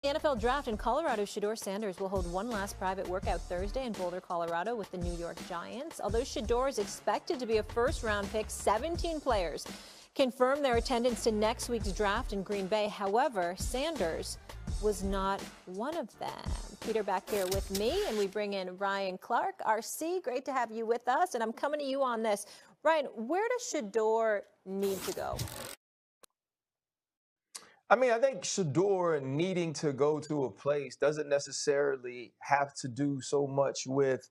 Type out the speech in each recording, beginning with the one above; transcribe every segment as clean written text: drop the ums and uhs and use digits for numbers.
The NFL Draft in Colorado, Shedeur Sanders will hold one last private workout Thursday in Boulder, Colorado with the New York Giants. Although Shedeur is expected to be a first-round pick, 17 players confirmed their attendance to next week's draft in Green Bay. However, Sanders was not one of them. Peter back here with me, and we bring in Ryan Clark. RC, great to have you with us, and I'm coming to you on this. Ryan, where does Shedeur need to go? I mean, I think Shedeur needing to go to a place doesn't necessarily have to do so much with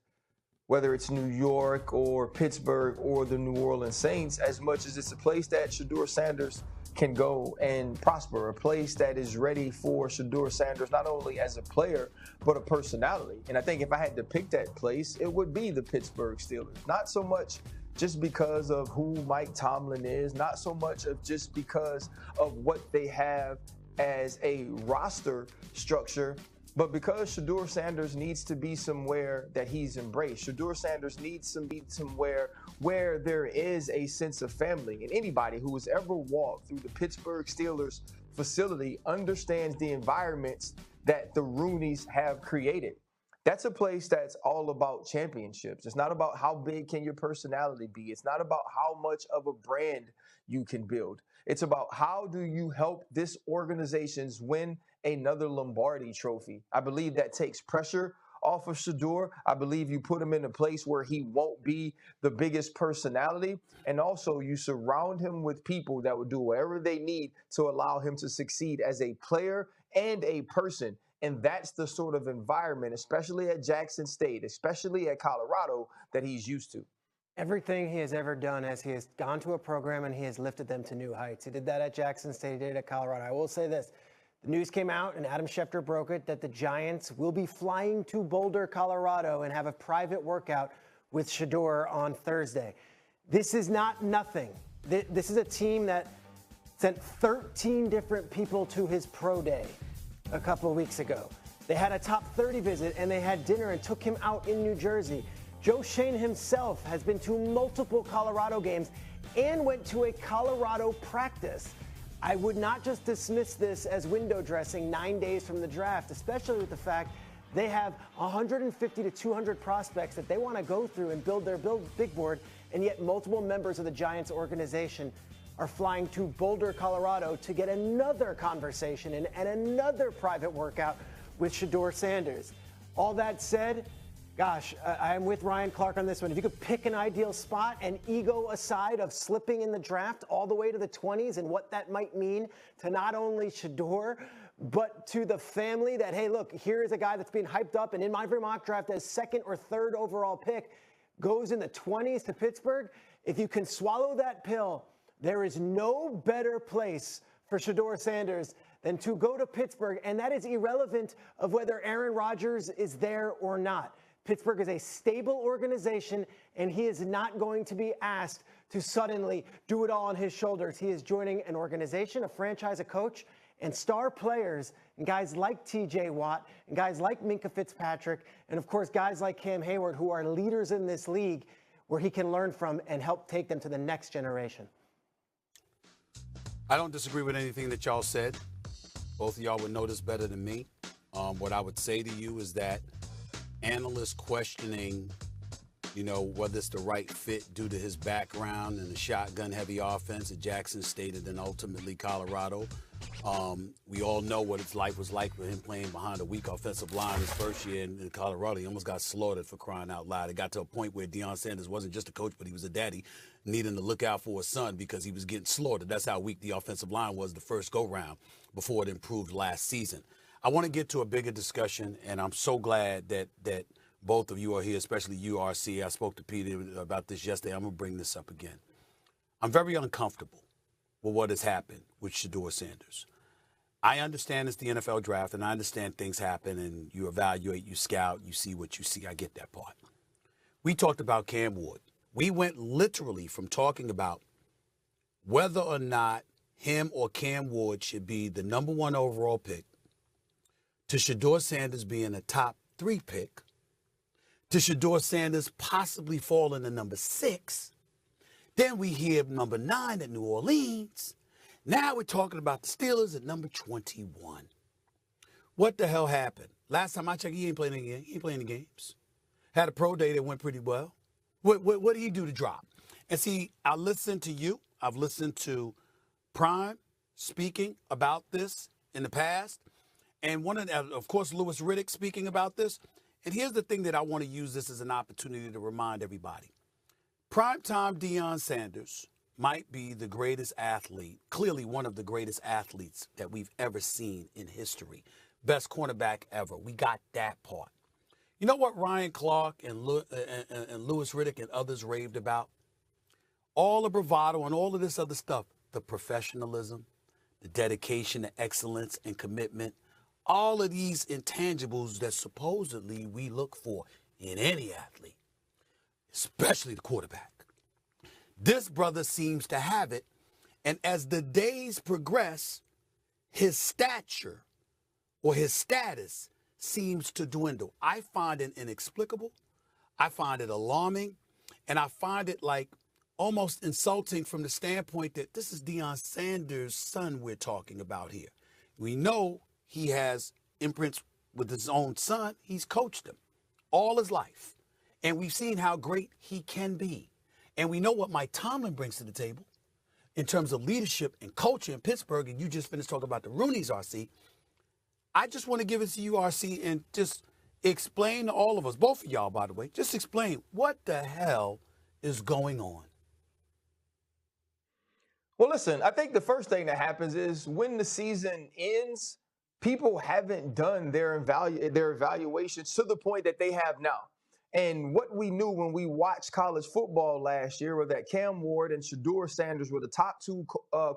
whether it's New York or Pittsburgh or the New Orleans Saints, as much as it's a place that Shedeur Sanders can go and prosper, a place that is ready for Shedeur Sanders, not only as a player, but a personality. And I think if I had to pick that place, it would be the Pittsburgh Steelers. Not so much just because of who Mike Tomlin is, not so much of just because of what they have as a roster structure, but because Shedeur Sanders needs to be somewhere that he's embraced. Shedeur Sanders needs to be somewhere where there is a sense of family. And anybody who has ever walked through the Pittsburgh Steelers facility understands the environments that the Rooneys have created. That's a place that's all about championships. It's not about how big can your personality be. It's not about how much of a brand you can build. It's about how do you help this organizations win another Lombardi trophy. I believe that takes pressure off of Shedeur. I believe you put him in a place where he won't be the biggest personality. And also you surround him with people that will do whatever they need to allow him to succeed as a player and a person. And that's the sort of environment, especially at Jackson State, especially at Colorado, that he's used to. Everything he has ever done as he has gone to a program and he has lifted them to new heights. He did that at Jackson State, he did it at Colorado. I will say this. The news came out, and Adam Schefter broke it, that the Giants will be flying to Boulder, Colorado, and have a private workout with Shedeur on Thursday. This is not nothing. This is a team that sent 13 different people to his pro day a couple of weeks ago. They had a top 30 visit, and they had dinner and took him out in New Jersey. Joe Schoen himself has been to multiple Colorado games and went to a Colorado practice. I would not just dismiss this as window dressing 9 days from the draft, especially with the fact they have 150 to 200 prospects that they want to go through and build their big board, and yet multiple members of the Giants organization are flying to Boulder, Colorado to get another conversation and another private workout with Shedeur Sanders. All that said, gosh, I'm with Ryan Clark on this one. If you could pick an ideal spot and ego aside of slipping in the draft all the way to the 20s and what that might mean to not only Shedeur, but to the family that, hey, look, here is a guy that's being hyped up and in my mock draft as second or third overall pick, goes in the 20s to Pittsburgh. If you can swallow that pill, there is no better place for Shedeur Sanders than to go to Pittsburgh, and that is irrelevant of whether Aaron Rodgers is there or not. Pittsburgh is a stable organization, and he is not going to be asked to suddenly do it all on his shoulders. He is joining an organization, a franchise, a coach, and star players, and guys like T.J. Watt, and guys like Minkah Fitzpatrick, and of course guys like Cam Hayward, who are leaders in this league, where he can learn from and help take them to the next generation. I don't disagree with anything that y'all said. Both of y'all would know this better than me. What I would say to you is that analysts questioning, whether it's the right fit due to his background and the shotgun-heavy offense at Jackson State and then ultimately Colorado. We all know what his life was like for him playing behind a weak offensive line his first year in Colorado. He almost got slaughtered, for crying out loud. It got to a point where Deion Sanders wasn't just a coach, but he was a daddy, needing to look out for his son because he was getting slaughtered. That's how weak the offensive line was the first go-round before it improved last season. I want to get to a bigger discussion, and I'm so glad that both of you are here, especially you, RC. I spoke to Peter about this yesterday. I'm going to bring this up again. I'm very uncomfortable with what has happened with Shedeur Sanders. I understand it's the NFL draft, and I understand things happen, and you evaluate, you scout, you see what you see. I get that part. We talked about Cam Ward. We went literally from talking about whether or not him or Cam Ward should be the #1 overall pick, to Shedeur Sanders being a top 3 pick, to Shedeur Sanders possibly falling to number 6. Then we hear number 9 at New Orleans. Now we're talking about the Steelers at number 21. What the hell happened? Last time I checked, he ain't playing any, he ain't playing any games. Had a pro day that went pretty well. What did he do to drop? And see, I listened to you. I've listened to Prime speaking about this in the past. And of course, Louis Riddick speaking about this. And here's the thing that I want to use this as an opportunity to remind everybody. Primetime Deion Sanders might be the greatest athlete, clearly one of the greatest athletes that we've ever seen in history. Best cornerback ever. We got that part. You know what Ryan Clark and Louis Riddick and others raved about? All the bravado and all of this other stuff. The professionalism, the dedication, the excellence and commitment. All of these intangibles that supposedly we look for in any athlete, especially the quarterback. This brother seems to have it, and as the days progress, his stature or his status seems to dwindle. I find it inexplicable, I find it alarming, and I find it like almost insulting from the standpoint that this is Deion Sanders' son we're talking about here. We know he has imprints with his own son. He's coached him all his life. And we've seen how great he can be. And we know what Mike Tomlin brings to the table in terms of leadership and culture in Pittsburgh. And you just finished talking about the Rooneys, RC. I just want to give it to you, RC, and just explain to all of us, both of y'all, by the way, just explain what the hell is going on. Well, listen, I think the first thing that happens is when the season ends, people haven't done their evaluations to the point that they have now. And what we knew when we watched college football last year was that Cam Ward and Shedeur Sanders were the top two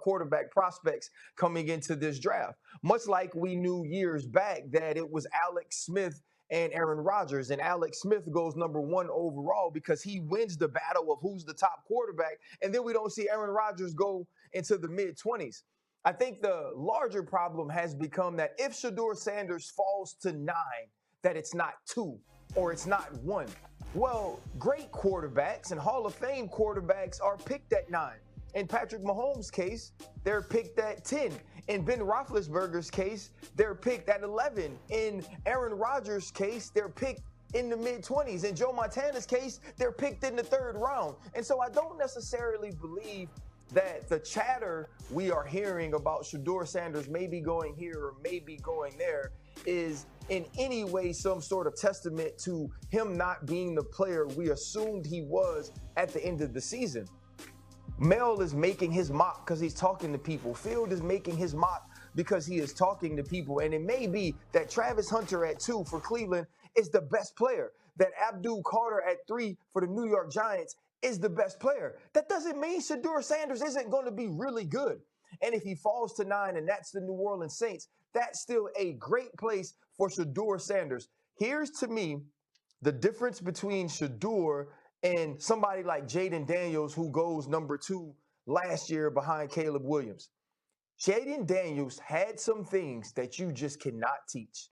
quarterback prospects coming into this draft. Much like we knew years back that it was Alex Smith and Aaron Rodgers, and Alex Smith goes #1 overall because he wins the battle of who's the top quarterback, and then we don't see Aaron Rodgers go into the mid-20s. I think the larger problem has become that if Shedeur Sanders falls to 9, that it's not 2 or it's not 1. Well, great quarterbacks and Hall of Fame quarterbacks are picked at 9. In Patrick Mahomes' case, they're picked at 10. In Ben Roethlisberger's case, they're picked at 11. In Aaron Rodgers' case, they're picked in the mid-20s. In Joe Montana's case, they're picked in the 3rd round. And so I don't necessarily believe that the chatter we are hearing about Shedeur Sanders maybe going here or maybe going there is in any way some sort of testament to him not being the player we assumed he was at the end of the season. Mel is making his mock because he's talking to people. Field is making his mock because he is talking to people. And it may be that Travis Hunter at 2 for Cleveland is the best player, that Abdul Carter at 3 for the New York Giants is the best player. That doesn't mean Shedeur Sanders isn't going to be really good. And if he falls to 9 and that's the New Orleans Saints, that's still a great place for Shedeur Sanders. Here's to me the difference between Shedeur and somebody like Jayden Daniels, who goes #2 last year behind Caleb Williams. Jayden Daniels had some things that you just cannot teach.